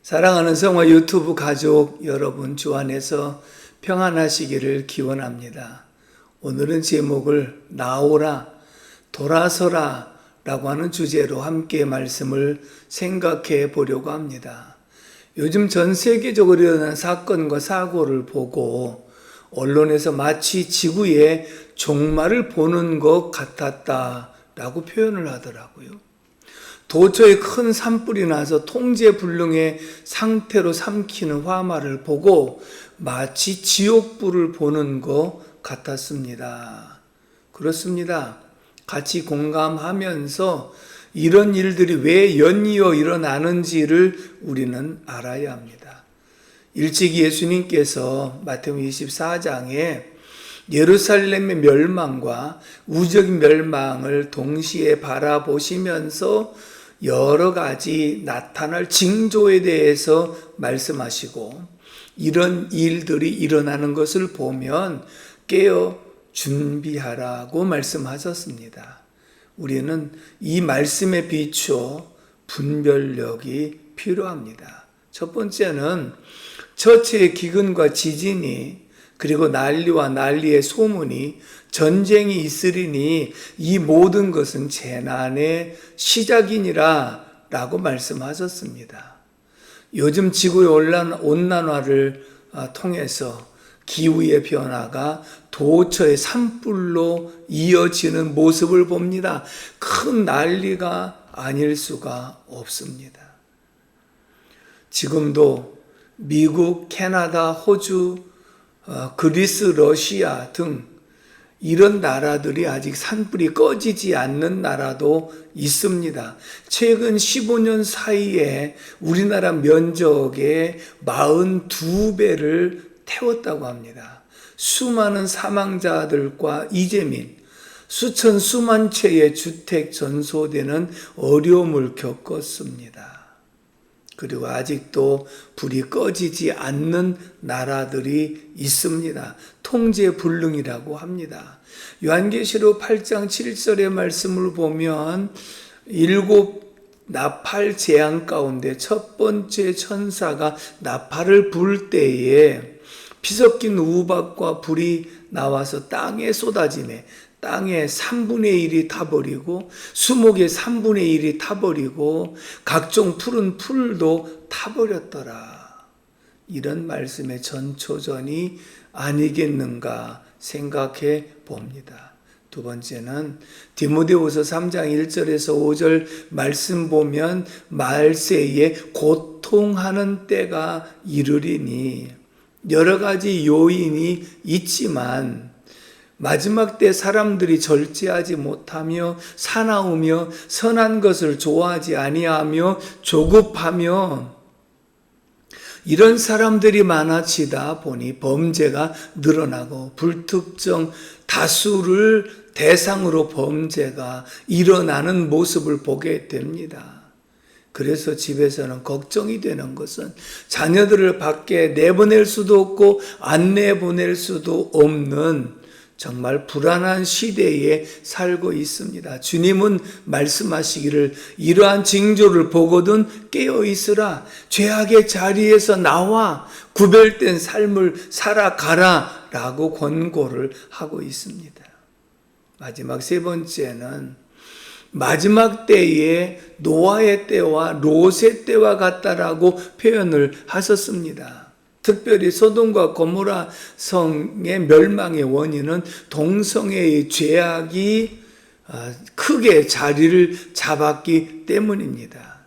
사랑하는 성화 유튜브 가족 여러분, 주 안에서 평안하시기를 기원합니다. 오늘은 제목을 나오라, 돌아서라 라고 하는 주제로 함께 말씀을 생각해 보려고 합니다. 요즘 전 세계적으로 일어난 사건과 사고를 보고 언론에서 마치 지구의 종말을 보는 것 같았다라고 표현을 하더라고요. 도처에 큰 산불이 나서 통제불능의 상태로 삼키는 화마를 보고 마치 지옥불을 보는 것 같았습니다. 그렇습니다. 같이 공감하면서 이런 일들이 왜 연이어 일어나는지를 우리는 알아야 합니다. 일찍 예수님께서 마태복음 24장에 예루살렘의 멸망과 우주적인 멸망을 동시에 바라보시면서 여러 가지 나타날 징조에 대해서 말씀하시고, 이런 일들이 일어나는 것을 보면 깨어 준비하라고 말씀하셨습니다. 우리는 이 말씀에 비추어 분별력이 필요합니다. 첫 번째는 처치의 기근과 지진이, 그리고 난리와 난리의 소문이, 전쟁이 있으리니 이 모든 것은 재난의 시작이니라 라고 말씀하셨습니다. 요즘 지구의 온난화를 통해서 기후의 변화가 도처의 산불로 이어지는 모습을 봅니다. 큰 난리가 아닐 수가 없습니다. 지금도 미국, 캐나다, 호주, 그리스, 러시아 등 이런 나라들이 아직 산불이 꺼지지 않는 나라도 있습니다. 최근 15년 사이에 우리나라 면적의 42배를 태웠다고 합니다. 수많은 사망자들과 이재민, 수만 채의 주택 전소되는 어려움을 겪었습니다. 그리고 아직도 불이 꺼지지 않는 나라들이 있습니다. 통제불능이라고 합니다. 요한계시록 8장 7절의 말씀을 보면 7 나팔 재앙 가운데 첫 번째 천사가 나팔을 불 때에 피섞인 우박과 불이 나와서 땅에 쏟아지매 땅의 3분의 1이 타버리고 수목의 3분의 1이 타버리고 각종 푸른 풀도 타버렸더라. 이런 말씀의 전초전이 아니겠는가 생각해 봅니다. 두 번째는 디모데후서 3장 1절에서 5절 말씀 보면 말세에 고통하는 때가 이르리니, 여러 가지 요인이 있지만 마지막 때 사람들이 절제하지 못하며 사나우며 선한 것을 좋아하지 아니하며 조급하며, 이런 사람들이 많아지다 보니 범죄가 늘어나고 불특정 다수를 대상으로 범죄가 일어나는 모습을 보게 됩니다. 그래서 집에서는 걱정이 되는 것은 자녀들을 밖에 내보낼 수도 없고 안 내보낼 수도 없는 정말 불안한 시대에 살고 있습니다. 주님은 말씀하시기를 이러한 징조를 보거든 깨어 있으라, 죄악의 자리에서 나와 구별된 삶을 살아가라 라고 권고를 하고 있습니다. 마지막 세 번째는 마지막 때에 노아의 때와 롯의 때와 같다라고 표현을 하셨습니다. 특별히 소돔과 고모라 성의 멸망의 원인은 동성애의 죄악이 크게 자리를 잡았기 때문입니다.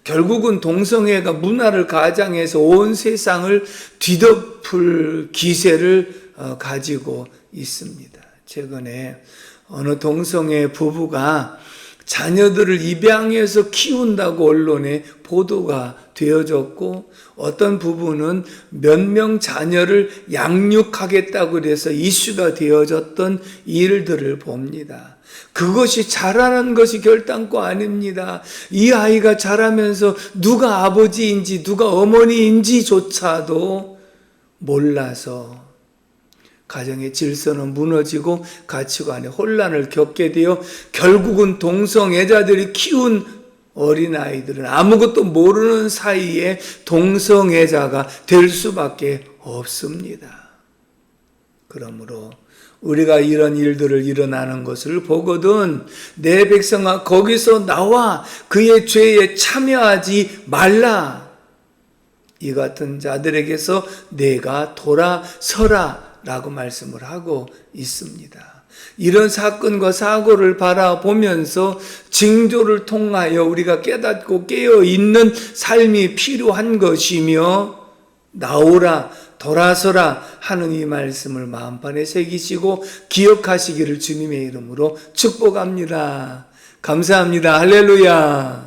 결국은 동성애가 문화를 가장해서 온 세상을 뒤덮을 기세를 가지고 있습니다. 최근에 어느 동성애 부부가 자녀들을 입양해서 키운다고 언론에 보도가 되어졌고, 어떤 부부는 몇 명 자녀를 양육하겠다고 해서 이슈가 되어졌던 일들을 봅니다. 그것이 자라는 것이 결단코 아닙니다. 이 아이가 자라면서 누가 아버지인지 누가 어머니인지조차도 몰라서 가정의 질서는 무너지고 가치관의 혼란을 겪게 되어 결국은 동성애자들이 키운 어린아이들은 아무것도 모르는 사이에 동성애자가 될 수밖에 없습니다. 그러므로 우리가 이런 일들을 일어나는 것을 보거든 내 백성아 거기서 나와 그의 죄에 참여하지 말라. 이 같은 자들에게서 내가 돌아서라 라고 말씀을 하고 있습니다. 이런 사건과 사고를 바라보면서 징조를 통하여 우리가 깨닫고 깨어있는 삶이 필요한 것이며 나오라 돌아서라 하는 이 말씀을 마음판에 새기시고 기억하시기를 주님의 이름으로 축복합니다. 감사합니다. 할렐루야.